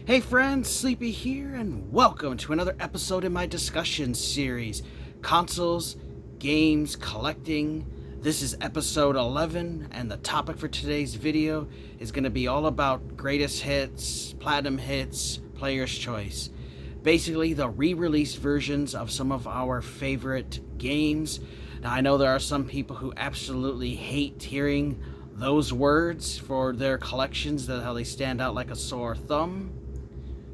Hey friends, Sleepy here, and welcome to another episode in my discussion series, Consoles, Games, Collecting. This is episode 11, and the topic for today's video is going to be all about greatest hits, platinum hits, player's choice. Basically, the re-released versions of some of our favorite games. Now, I know there are some people who absolutely hate hearing those words for their collections, that how they stand out like a sore thumb.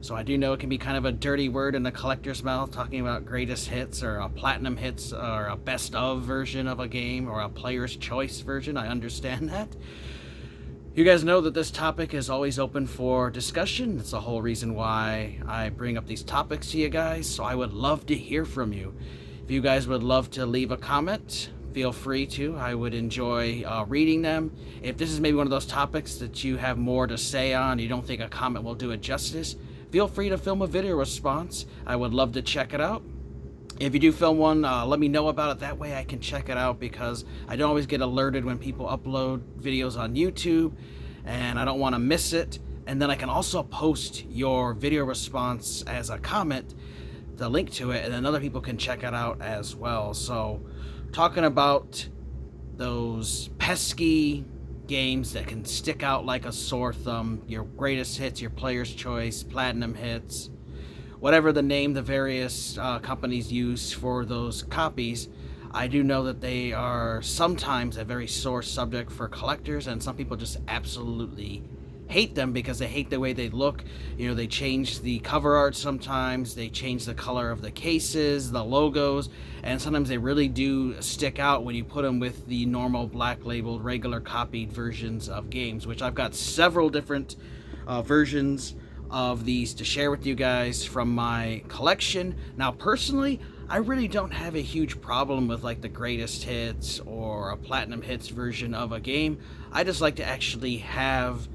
So I do know it can be kind of a dirty word in the collector's mouth, talking about greatest hits or a platinum hits or a best of version of a game or a player's choice version. I understand that. You guys know that this topic is always open for discussion. That's the whole reason why I bring up these topics to you guys. So I would love to hear from you. If you guys would love to leave a comment, feel free to. I would enjoy reading them. If this is maybe one of those topics that you have more to say on, you don't think a comment will do it justice, feel free to film a video response. I would love to check it out. If you do film one, let me know about it. That way I can check it out, because I don't always get alerted when people upload videos on YouTube, and I don't want to miss it. And then I can also post your video response as a comment, the link to it, and then other people can check it out as well. So, talking about those pesky games that can stick out like a sore thumb, your greatest hits, your player's choice, platinum hits, whatever the name the various companies use for those copies. I do know that they are sometimes a very sore subject for collectors, and some people just absolutely hate them because they hate the way they look. You know, they change the cover art sometimes, they change the color of the cases, the logos, and sometimes they really do stick out when you put them with the normal black labeled regular copied versions of games, which I've got several different versions of these to share with you guys from my collection. Now personally, I really don't have a huge problem with like the greatest hits or a platinum hits version of a game. I just like to actually have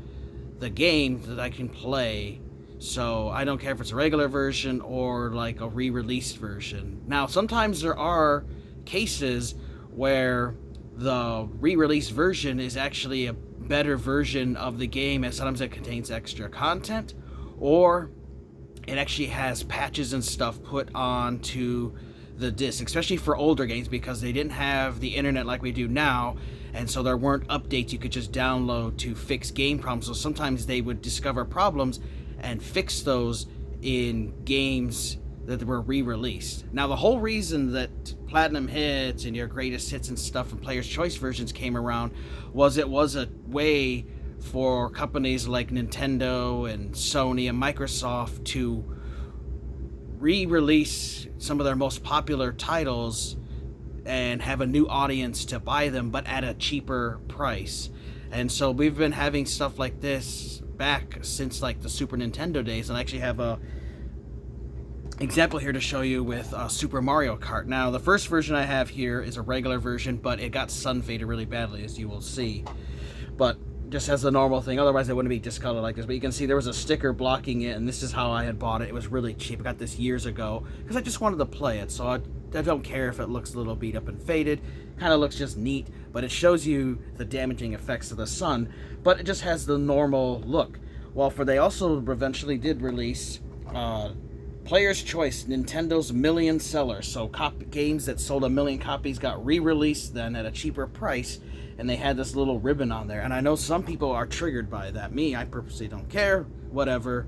the game that I can play, so I don't care if it's a regular version or like a re-released version. Now sometimes there are cases where the re-released version is actually a better version of the game, and sometimes it contains extra content, or it actually has patches and stuff put onto the disc, especially for older games, because they didn't have the internet like we do now, and so there weren't updates you could just download to fix game problems. So sometimes they would discover problems and fix those in games that were re-released. Now the whole reason that platinum hits and your greatest hits and stuff and player's choice versions came around was it was a way for companies like Nintendo and Sony and Microsoft to re-release some of their most popular titles and have a new audience to buy them, but at a cheaper price. And so we've been having stuff like this back since like the Super Nintendo days, and I actually have a example here to show you with Super Mario Kart. Now the first version I have here is a regular version, but it got sun faded really badly, as you will see, but just as a normal thing, otherwise it wouldn't be discolored like this. But you can see there was a sticker blocking it, and this is how I had bought it. It was really cheap. I got this years ago because I just wanted to play it, so I don't care if it looks a little beat up and faded. Kind of looks just neat, but it shows you the damaging effects of the sun, but it just has the normal look. Well, they also eventually did release Player's Choice, Nintendo's million seller. So games that sold 1 million copies got re-released then at a cheaper price, and they had this little ribbon on there. And I know some people are triggered by that. Me, I purposely don't care, whatever.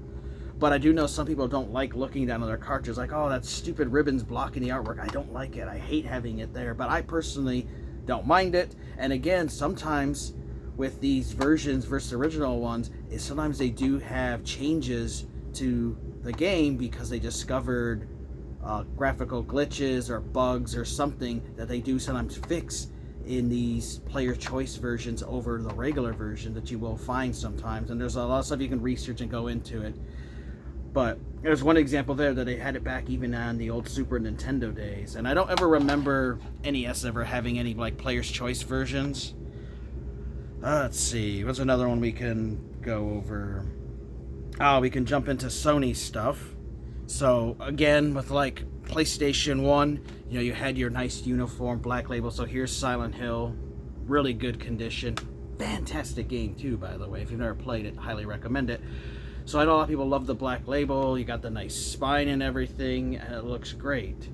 But I do know some people don't like looking down on their cartridge like, oh, that stupid ribbon's blocking the artwork. I don't like it. I hate having it there. But I personally don't mind it. And again, sometimes with these versions versus original ones, is sometimes they do have changes to the game because they discovered graphical glitches or bugs or something that they do sometimes fix in these player choice versions over the regular version that you will find sometimes. And there's a lot of stuff you can research and go into it. But there's one example there that they had it back even on the old Super Nintendo days. And I don't ever remember NES ever having any like player's choice versions. Let's see, what's another one we can go over? Oh, we can jump into Sony stuff. So again, with like PlayStation 1, you know, you had your nice uniform black label. So here's Silent Hill, really good condition. Fantastic game too, by the way. If you've never played it, highly recommend it. So I know a lot of people love the black label. You got the nice spine and everything, and it looks great.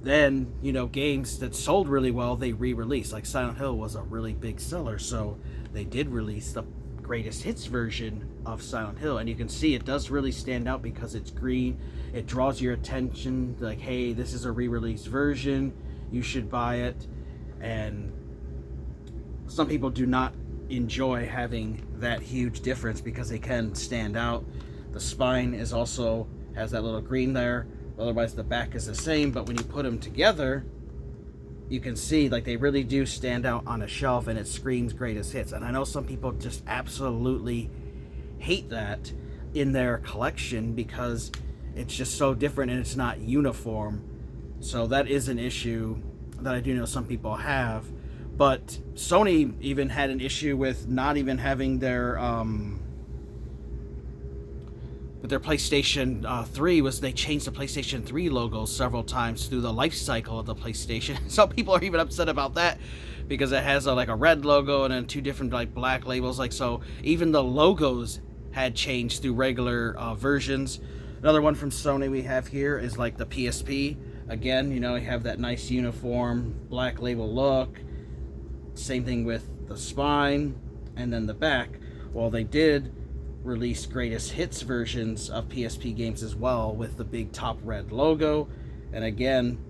Then, you know, games that sold really well, they re-released. Like Silent Hill was a really big seller, so they did release the greatest hits version of Silent Hill, and you can see it does really stand out because it's green. It draws your attention, like, hey, this is a re-released version, you should buy it. And some people do not enjoy having that huge difference because they can stand out. The spine is also has that little green there, otherwise the back is the same, but when you put them together, you can see like they really do stand out on a shelf, and it screams greatest hits. And I know some people just absolutely hate that in their collection because it's just so different and it's not uniform. So that is an issue that I do know some people have. But Sony even had an issue with not even having their PlayStation 3 was they changed the PlayStation 3 logo several times through the life cycle of the PlayStation. Some people are even upset about that because it has like a red logo and then two different like black labels. Like, so even the logos had changed through regular versions. Another one from Sony we have here is like the PSP. Again, you know, you have that nice uniform black label look. Same thing with the spine and then the back. Well, they did release greatest hits versions of PSP games as well with the big top red logo, and again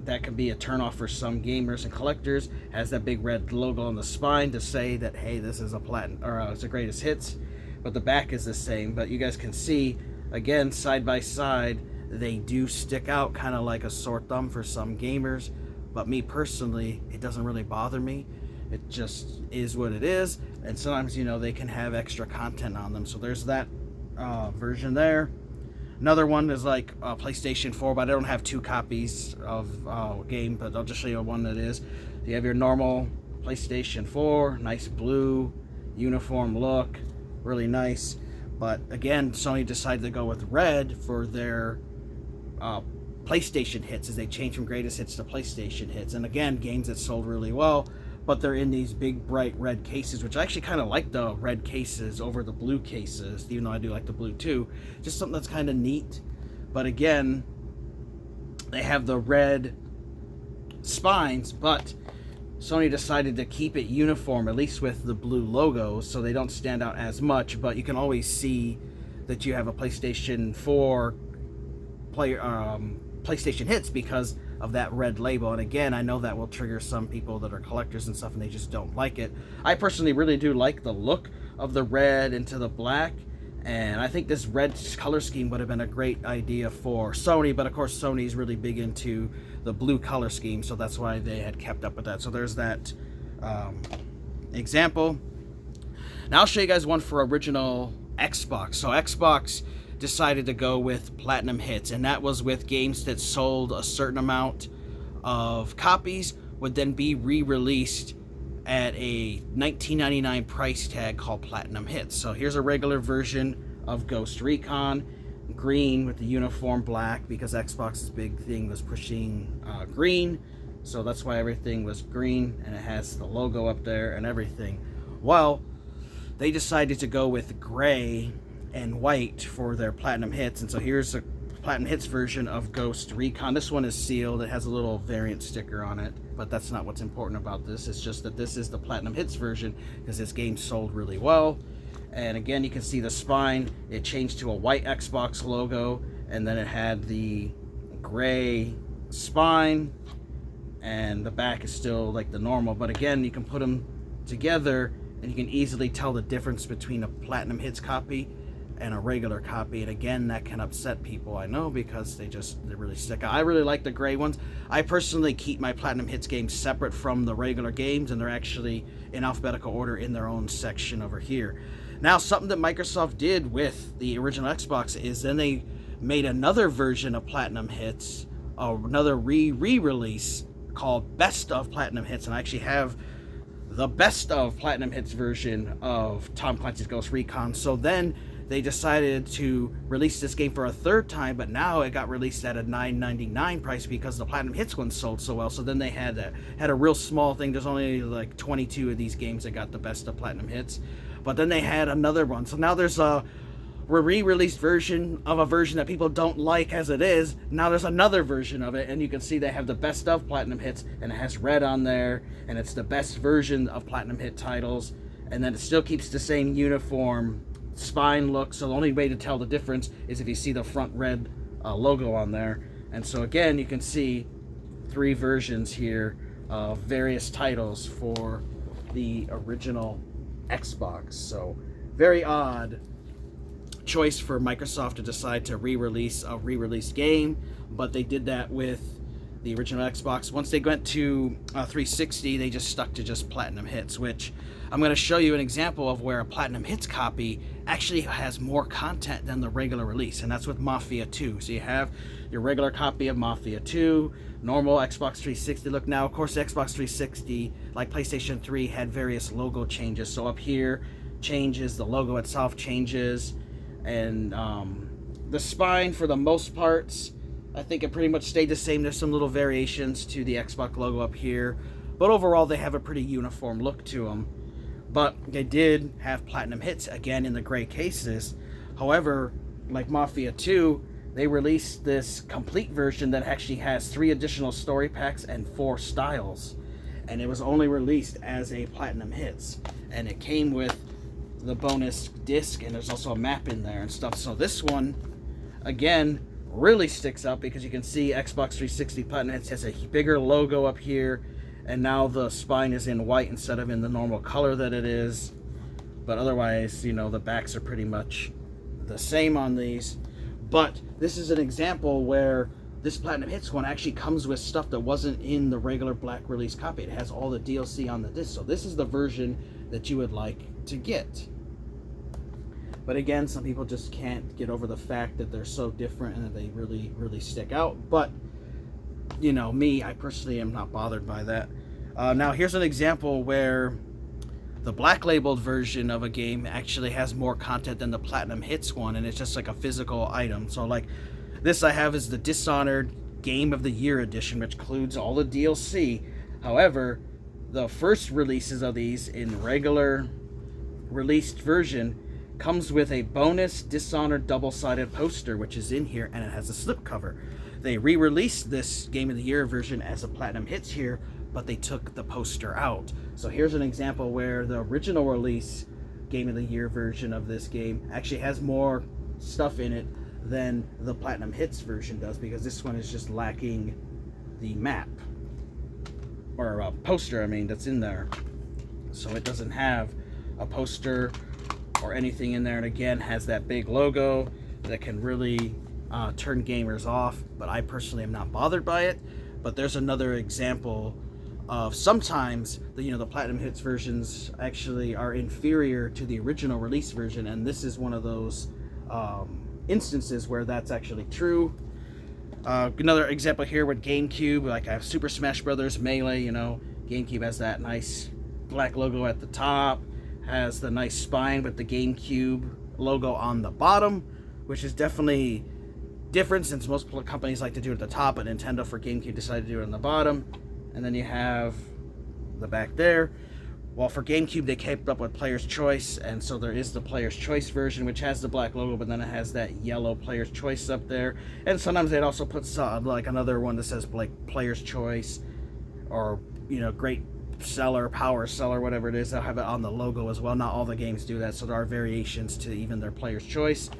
that can be a turnoff for some gamers and collectors. Has that big red logo on the spine to say that, hey, this is a platinum or it's a greatest hits, but the back is the same. But you guys can see again side by side they do stick out kind of like a sore thumb for some gamers, but me personally it doesn't really bother me. It just is what it is, and sometimes, you know, they can have extra content on them. So there's that version there. Another one is like PlayStation 4, but I don't have two copies of game, but I'll just show you one that is. You have your normal PlayStation 4, nice blue uniform look, really nice. But again, Sony decided to go with red for their PlayStation hits as they changed from greatest hits to PlayStation hits. And again, games that sold really well, but they're in these big bright red cases, which I actually kind of like the red cases over the blue cases, even though I do like the blue too. Just something that's kind of neat. But again, they have the red spines, but Sony decided to keep it uniform, at least with the blue logos, so they don't stand out as much. But you can always see that you have a PlayStation 4 PlayStation hits because of that red label. And again, I know that will trigger some people that are collectors and stuff, and they just don't like it. I personally really do like the look of the red into the black, and I think this red color scheme would have been a great idea for Sony, but of course Sony's really big into the blue color scheme, so that's why they had kept up with that. So there's that example. Now I'll show you guys one for original Xbox. So Xbox decided to go with platinum hits, and that was with games that sold a certain amount of copies would then be re-released at a $19.99 price tag called platinum hits. So here's a regular version of Ghost Recon, green with the uniform black because Xbox's big thing was pushing green, so that's why everything was green, and it has the logo up there and everything. Well, they decided to go with gray and white for their platinum hits, and so here's a platinum hits version of Ghost Recon. This one is sealed. It has a little variant sticker on it, but that's not what's important about this. It's just that this is the platinum hits version because this game sold really well. And again, you can see the spine, it changed to a white Xbox logo, and then it had the gray spine, and the back is still like the normal. But again, you can put them together and you can easily tell the difference between a platinum hits copy and a regular copy. And again, that can upset people, I know, because they really stick out. I really like the gray ones. I personally keep my platinum hits games separate from the regular games, and they're actually in alphabetical order in their own section over here. Now, something that Microsoft did with the original Xbox is then they made another version of platinum hits, another re-release called Best of Platinum Hits, and I actually have the Best of Platinum Hits version of Tom Clancy's Ghost Recon. So then they decided to release this game for a third time, but now it got released at a $9.99 price because the Platinum Hits one sold so well. So then they had a real small thing. There's only like 22 of these games that got the Best of Platinum Hits, but then they had another one. So now there's a re-released version of a version that people don't like as it is. Now there's another version of it, and you can see they have the best of Platinum Hits, and it has red on there, and it's the best version of Platinum Hit titles, and then it still keeps the same uniform spine look, so the only way to tell the difference is if you see the front red logo on there. And so again, you can see 3 versions here of various titles for the original Xbox. So very odd choice for Microsoft to decide to re-release a re-released game, but they did that with the original Xbox. Once they went to 360, they just stuck to just Platinum Hits, which I'm going to show you an example of where a Platinum Hits copy actually has more content than the regular release, and that's with Mafia 2. So you have your regular copy of Mafia 2, normal Xbox 360 look. Now, of course, the Xbox 360, like PlayStation 3, had various logo changes. So up here changes, the logo itself changes, and the spine, for the most parts, I think it pretty much stayed the same. There's some little variations to the Xbox logo up here, but overall they have a pretty uniform look to them. But they did have Platinum Hits, again, in the gray cases. However, like Mafia 2, they released this complete version that actually has 3 additional story packs and 4 styles. And it was only released as a Platinum Hits. And it came with the bonus disc, and there's also a map in there and stuff. So this one, again, really sticks out because you can see Xbox 360 Platinum Hits has a bigger logo up here, and now the spine is in white instead of in the normal color that it is. But otherwise, you know, the backs are pretty much the same on these. But this is an example where this Platinum Hits one actually comes with stuff that wasn't in the regular black release copy. It has all the DLC on the disc. So this is the version that you would like to get. But again, some people just can't get over the fact that they're so different and that they really, really stick out. But, you know, me, I personally am not bothered by that. Now, here's an example where the black labeled version of a game actually has more content than the Platinum Hits one, and it's just like a physical item. So, like, this I have is the Dishonored Game of the Year edition, which includes all the DLC. However, the first releases of these in regular released version comes with a bonus Dishonored double-sided poster, which is in here, and it has a slipcover. They re-released this Game of the Year version as a Platinum Hits here, but they took the poster out. So here's an example where the original release Game of the Year version of this game actually has more stuff in it than the Platinum Hits version does, because this one is just lacking the map, or a poster, I mean, that's in there. So it doesn't have a poster or anything in there, and again has that big logo that can really turn gamers off. But I personally am not bothered by it. But there's another example of sometimes the Platinum Hits versions actually are inferior to the original release version, and this is one of those instances where that's actually true. Another example here with GameCube, like I have Super Smash Brothers Melee. GameCube has that nice black logo at the top, has the nice spine with the GameCube logo on the bottom, which is definitely different since most companies like to do it at the top, but Nintendo for GameCube decided to do it on the bottom. And then you have the back there. Well, for GameCube, they kept up with Player's Choice, and so there is the Player's Choice version, which has the black logo, but then it has that yellow Player's Choice up there. And sometimes they'd also put like another one that says like Player's Choice, or Great Seller, Power Seller, whatever it is. They'll have it on the logo as well. Not all the games do that, so there are variations to even their Player's Choice.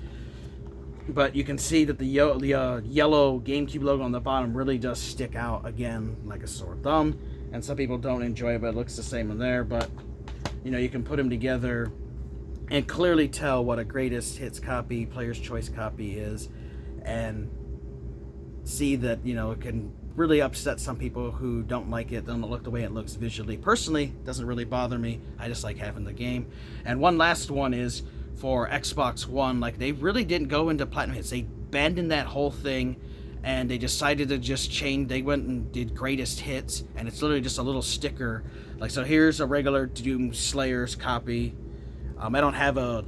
But you can see that the yellow GameCube logo on the bottom really does stick out, again, like a sore thumb. And some people don't enjoy it, but it looks the same in there. But, you can put them together and clearly tell what a greatest hits copy, Player's Choice copy is. And see that, it can really upset some people who don't like it, don't like the way it looks visually. Personally, it doesn't really bother me. I just like having the game. And one last one is for Xbox One. Like, they really didn't go into Platinum Hits. They abandoned that whole thing, and they decided to just change. They went and did Greatest Hits, and it's literally just a little sticker. Like, so here's a regular Doom Slayers copy. I don't have a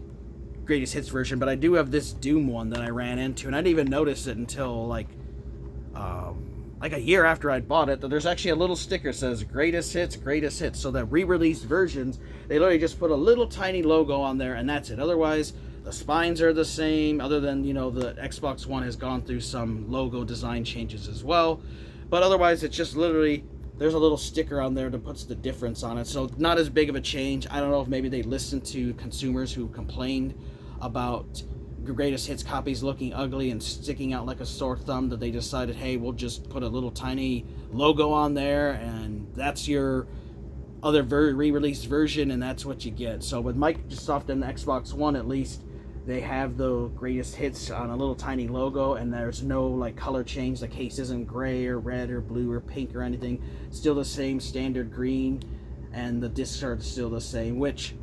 Greatest Hits version, but I do have this Doom one that I ran into, and I didn't even notice it until like a year after I'd bought it, that there's actually a little sticker that says Greatest Hits, Greatest Hits. So the re-released versions, they literally just put a little tiny logo on there, and that's it. Otherwise, The spines are the same, other than, the Xbox One has gone through some logo design changes as well. But otherwise, it's just literally, there's a little sticker on there that puts the difference on it. So not as big of a change. I don't know if maybe they listened to consumers who complained about greatest hits copies looking ugly and sticking out like a sore thumb, that they decided, hey, we'll just put a little tiny logo on there and that's your other re-released version, and that's what you get. So with Microsoft and the Xbox One, at least, they have the greatest hits on a little tiny logo, and there's no like color change. The case isn't gray or red or blue or pink or anything. Still the same standard green, and the discs are still the same, which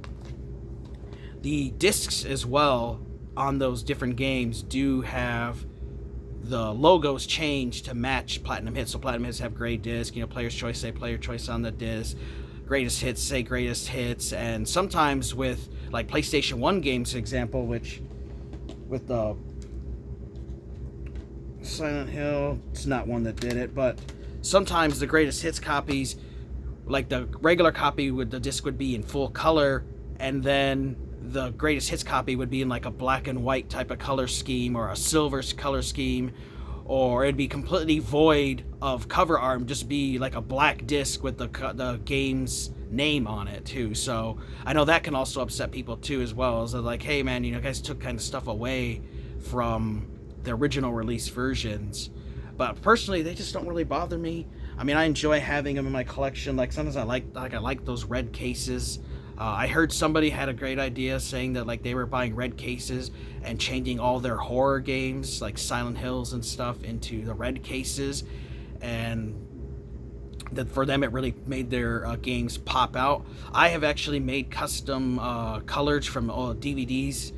the discs as well on those different games do have the logos changed to match Platinum Hits. So Platinum Hits have gray disc, Player's Choice say Player Choice on the disc, Greatest Hits say Greatest Hits, and sometimes with like PlayStation 1 games, for example, which with the Silent Hill, it's not one that did it, but sometimes the Greatest Hits copies, like the regular copy with the disc would be in full color, and then the Greatest Hits copy would be in like a black and white type of color scheme or a silver color scheme, or it'd be completely void of cover art, just be like a black disc with the game's name on it too. So I know that can also upset people too as well, as they're like, hey man, you guys took kind of stuff away from the original release versions. But personally, they just don't really bother me. I mean, I enjoy having them in my collection. Like sometimes I like those red cases. I heard somebody had a great idea saying that like they were buying red cases and changing all their horror games like Silent Hills and stuff into the red cases, and that for them it really made their games pop out. I have actually made custom colors from DVDs,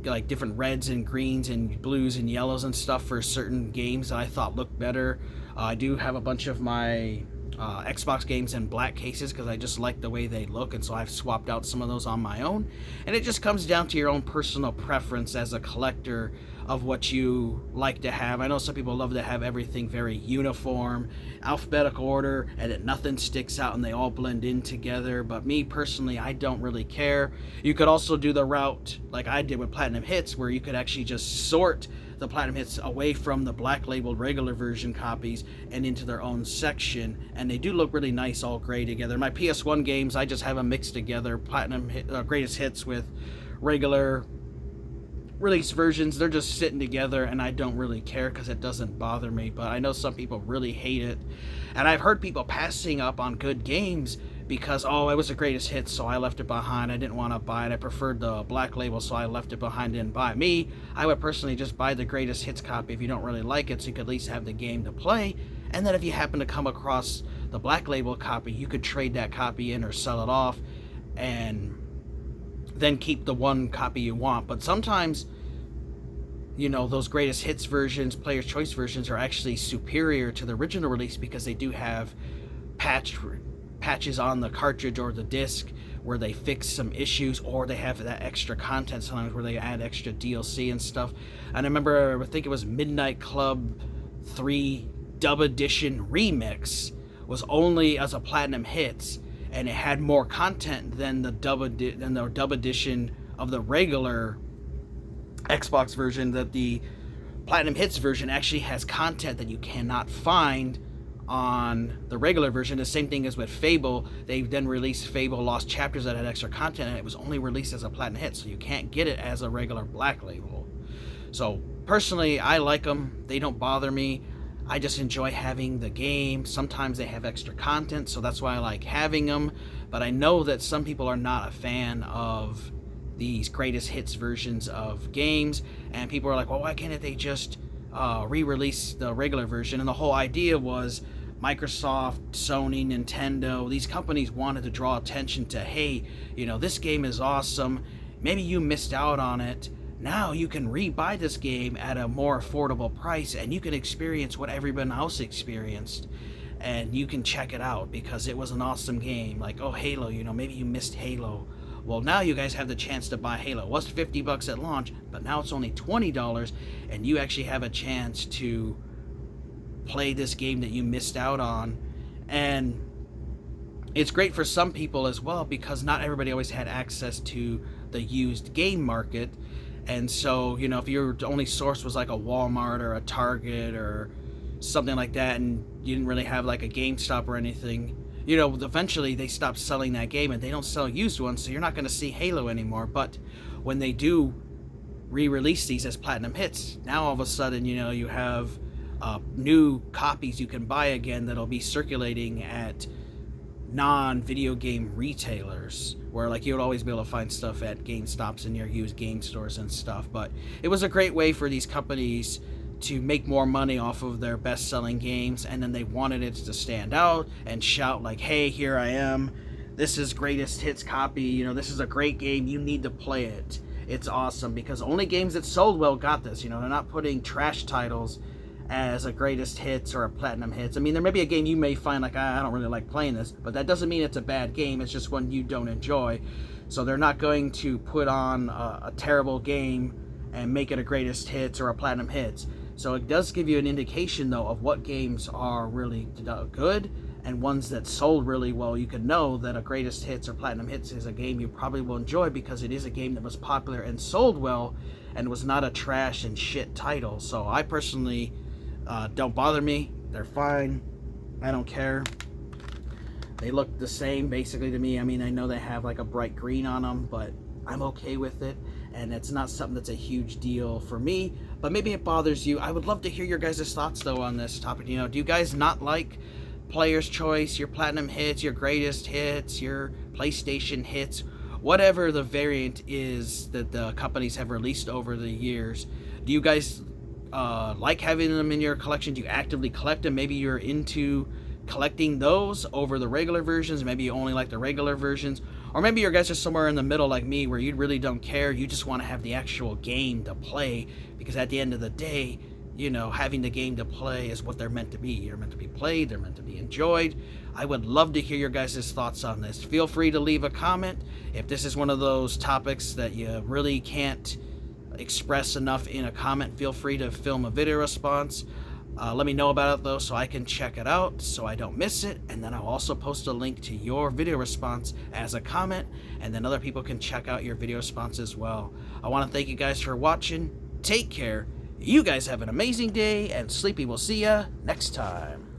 like different reds and greens and blues and yellows and stuff for certain games that I thought looked better. I do have a bunch of my Xbox games in black cases because I just like the way they look, and so I've swapped out some of those on my own. And it just comes down to your own personal preference as a collector of what you like to have. I know some people love to have everything very uniform, alphabetical order, and that nothing sticks out and they all blend in together. But me personally, I don't really care. You could also do the route like I did with Platinum Hits, where you could actually just sort the Platinum Hits away from the black labeled regular version copies and into their own section, and they do look really nice all gray together. My PS1 games, I just have them mixed together, Greatest Hits with regular release versions. They're just sitting together, and I don't really care because it doesn't bother me. But I know some people really hate it, and I've heard people passing up on good games because, oh, it was the Greatest Hits, so I left it behind. I didn't want to buy it. I preferred the black label, so I left it behind, didn't buy it. Me, I would personally just buy the Greatest Hits copy if you don't really like it, so you could at least have the game to play. And then if you happen to come across the black label copy, you could trade that copy in or sell it off and then keep the one copy you want. But sometimes, those Greatest Hits versions, Player's Choice versions, are actually superior to the original release because they do have patches on the cartridge or the disc where they fix some issues, or they have that extra content sometimes where they add extra DLC and stuff. And I think it was Midnight Club 3 Dub Edition Remix was only as a Platinum Hits, and it had more content than the dub edition of the regular Xbox version. That the Platinum Hits version actually has content that you cannot find on the regular version. The same thing as with Fable. They then released Fable Lost Chapters that had extra content, and it was only released as a Platinum Hit, so you can't get it as a regular black label. So personally, I like them. They don't bother me. I just enjoy having the game. Sometimes they have extra content, so that's why I like having them. But I know that some people are not a fan of these Greatest Hits versions of games, and people are like, well, why can't they just re-release the regular version? And the whole idea was Microsoft, Sony, Nintendo, these companies wanted to draw attention to, hey, this game is awesome. Maybe you missed out on it. Now you can re-buy this game at a more affordable price, and you can experience what everyone else experienced. And you can check it out because it was an awesome game. Like, oh, Halo, maybe you missed Halo. Well, now you guys have the chance to buy Halo. It was $50 at launch, but now it's only $20, and you actually have a chance to play this game that you missed out on. And it's great for some people as well, because not everybody always had access to the used game market. And so, you know, if your only source was like a Walmart or a Target or something like that, and you didn't really have like a GameStop or anything, you know, eventually they stopped selling that game and they don't sell used ones, so you're not going to see Halo anymore. But when they do re-release these as platinum hits, now all of a sudden, you know, you have new copies you can buy again that'll be circulating at non-video game retailers, where like you would always be able to find stuff at GameStops and your used game stores and stuff. But it was a great way for these companies to make more money off of their best-selling games, and then they wanted it to stand out and shout like, hey, here I am, this is greatest hits copy, you know, this is a great game, you need to play it, it's awesome. Because only games that sold well got this, you know, they're not putting trash titles as a greatest hits or a platinum hits. I mean, there may be a game you may find like, I don't really like playing this, but that doesn't mean it's a bad game, it's just one you don't enjoy. So they're not going to put on a terrible game and make it a greatest hits or a platinum hits. So it does give you an indication, though, of what games are really good and ones that sold really well. You can know that a greatest hits or platinum hits is a game you probably will enjoy because it is a game that was popular and sold well and was not a trash and shit title. So I personally don't bother me. They're fine. I don't care. They look the same basically to me. I mean, I know they have like a bright green on them, but I'm okay with it, and it's not something that's a huge deal for me, but maybe it bothers you. I would love to hear your guys' thoughts, though, on this topic. You know, do you guys not like Player's Choice, your Platinum Hits, your Greatest Hits, your PlayStation Hits, whatever the variant is that the companies have released over the years? Do you guys like having them in your collection? Do you actively collect them? Maybe you're into collecting those over the regular versions. Maybe you only like the regular versions. Or maybe you guys are somewhere in the middle like me, where you really don't care. You just want to have the actual game to play, because at the end of the day, you know, having the game to play is what they're meant to be. They're meant to be played. They're meant to be enjoyed. I would love to hear your guys' thoughts on this. Feel free to leave a comment. If this is one of those topics that you really can't express enough in a comment, feel free to film a video response. Let me know about it, though, so I can check it out so I don't miss it, and then I'll also post a link to your video response as a comment, and then other people can check out your video response as well. I want to thank you guys for watching. Take care. You guys have an amazing day, and Sleepy will see ya next time.